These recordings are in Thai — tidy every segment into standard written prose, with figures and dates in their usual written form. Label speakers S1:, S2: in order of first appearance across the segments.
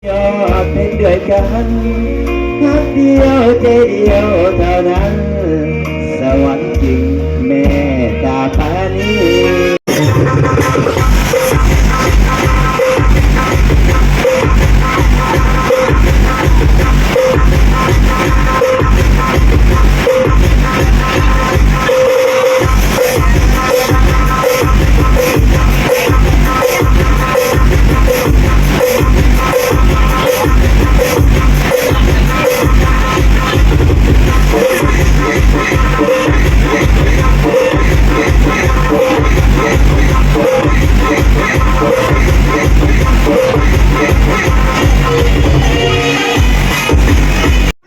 S1: ยอดเป็นด้วยกันรักเดียวใจเดียวเท่านั้นสวรรค์จริงแม่ตาปานี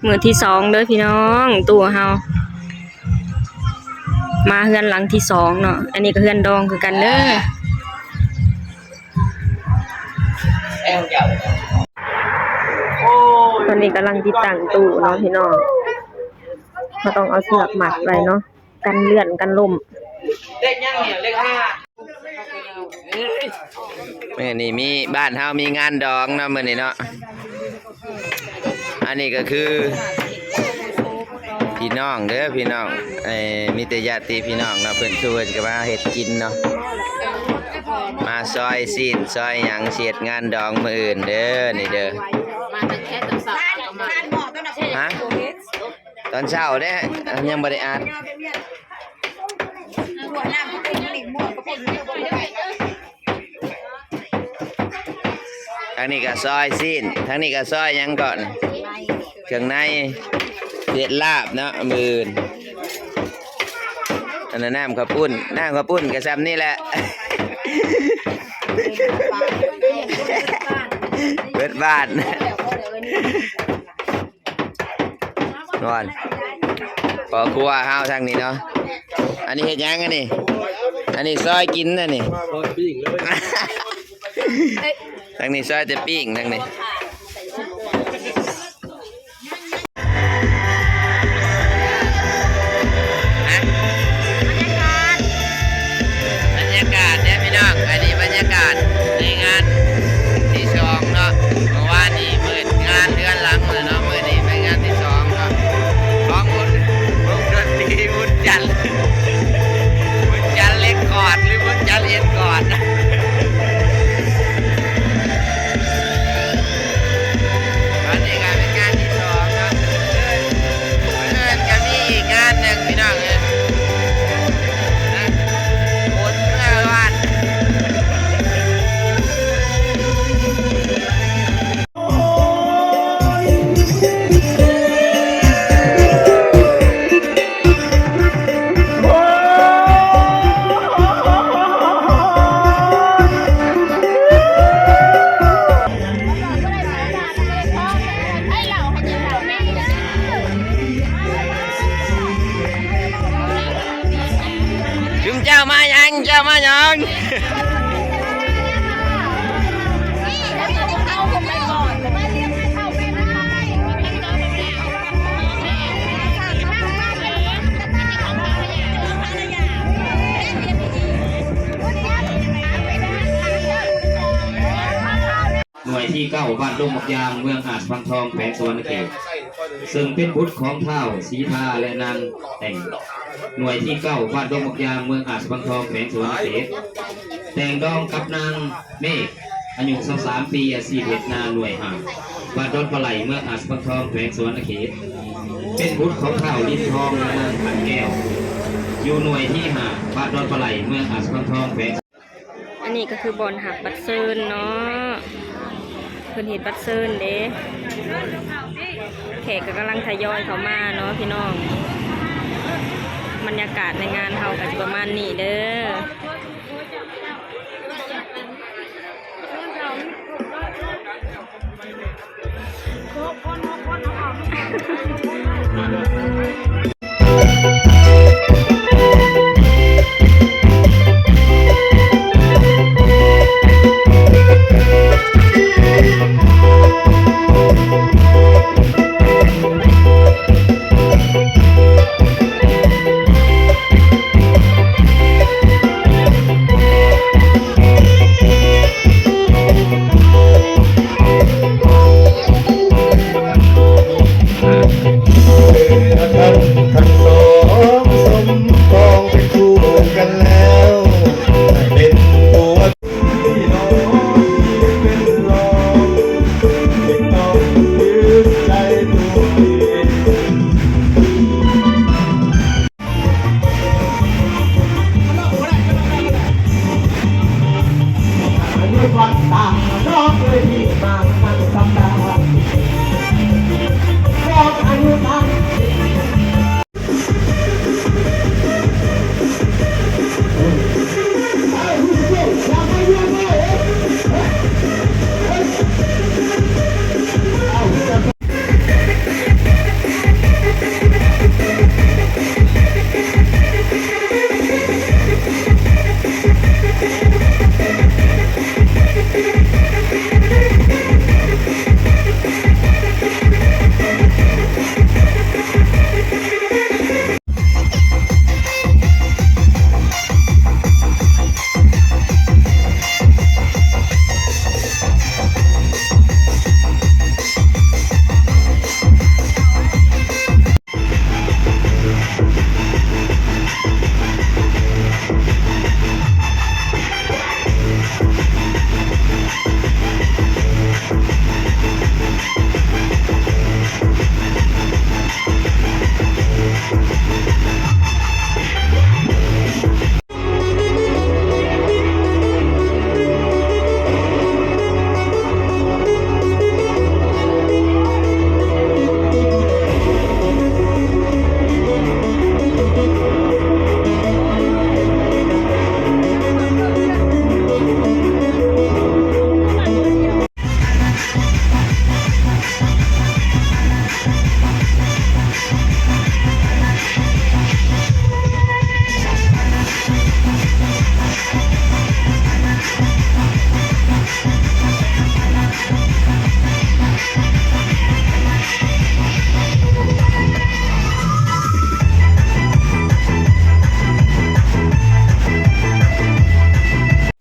S2: มือที่สองเด้อพี่น้องตู่เฮามาเฮือนหลังที่สองเนาะอันนี้ก็เฮือนดองคือกันเด้อตอนนี้กำลังติดตั้งตู้เนาะพี่น้องเขาต้องเอาเสือกมัดไว้เนาะกันเลื่อนกันล่ม
S1: เลขยังเนี่ยเลขห้าเมื่อนี้มีบ้านเฮามีงานดองเนาะมื้อนี้เนาะอันนี้ก็คือพี่น้องเด้อพี่น้องมีแต่ญาติพี่น้องเนาะเพิ่นชวนกันมาเฮ็ดกินเนาะมาซอยซีนซอยหยังเสียดงานดองมื้ออื่นเด้อนี่เด้อมาตั้งแค่ตอนเช้าฮะตอนเช้าเด้อยังบ่ได้อ่านทางนี้ก็ซอยซีนทางนี้ก็ซอยหยังก่อนเครื่องในเผ็ดลาบเนาะมื้ออันนั้นน้ำข้าวปุ้นก็ซ้ำนี่แหละเปิดบ้านนอนพอครัวเฮาทางนี้เนาะอันนี้เฮ็ดหยังอันนี้ซอยกินอันนี้ทางนี้ซอยจะปิ้งทางนี้บรรยากาศเนี่ยพี่น้องอันนี้บรรยากาศในงานที่สองเนาะเมื่อวานนี้เปิดงานเดือนหลังเลยเนาะเมื่อนี้เป็นงานที่สองเนาะของวงดนตรีวุ้นจันทร์เล็กกอดหรือวุ้นจันทร์เอ็นกอดอันนี้ก็เป็นงานที่สองเนาะเพื่อนก็มีอีกงานหนึ่งพี่น้องเนี่ยคนเมื่อวานเจ้ามายังหน่วยที่9บ้านดงมักยางเมืองหาดบางทองแขวงสวรรณเขตซึ่งเป็นบุตรของเท้าศรีทาและนางแต่งหน่วยที่9บ้านดงมักยางเมืองหาดบางทองแขวงสวรรณเขตแต่งดองกับนางเมฆอายุ23 ปีอาชีพเฮ็ดนาหน่วยหาดบ้านดอนปลาไหลเมืองหาดบางทองแขวงสวรรณเขตเป็นบุตรของเท้าลิ้นทองและนางขันแก้วอยู่หน่วยที่5บ้านดอนปลาไหลเมืองหาดบางทองแขวง
S2: อันนี้ก็คือบอลหักบัตรเซินเนาะเพิ่นเห็นบัตรเซินเด้แขกก็กำลังทยอยเข้ามาเนาะพี่น้องบรรยากาศในงานเฮาก็จะประมาณนี้เด้อ
S3: ทั้งสองสมปองเป็นคู่กันแล้วให้เป็นตัวพี่น้องที่เป็นรองไม่ต้องยืดใจตัวเอง วันตาน้องเลยที่มาทันสัปดาห์รอบอายุตา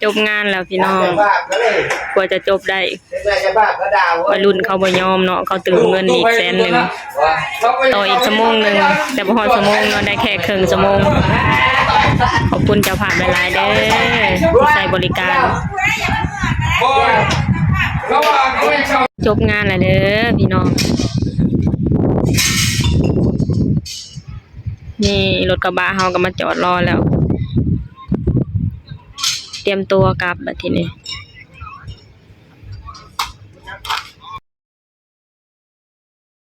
S2: จบงานแล้วพี่น้อง
S4: บ้าก็เลย
S2: กว่าจะจบได้
S4: แม่จะบ้าก็ด่าว่า
S2: วัยรุ่นเขาบ่ยอมเนาะเขาตื่นเงินอีก100,000ต่ออีกชั่วโมงหนึงแต่บ่ฮอดชั่วโมงเนาะได้แค่ครึ่งชั่วโมงขอบคุณเจ้าภาพหลายๆเด้อที่ใช้บริการจบงานแล้วเด้อพี่น้องนี่รถกระบะเฮาก็มาจอดรอแล้ว เตรียมตัวกลับบัดทีนี้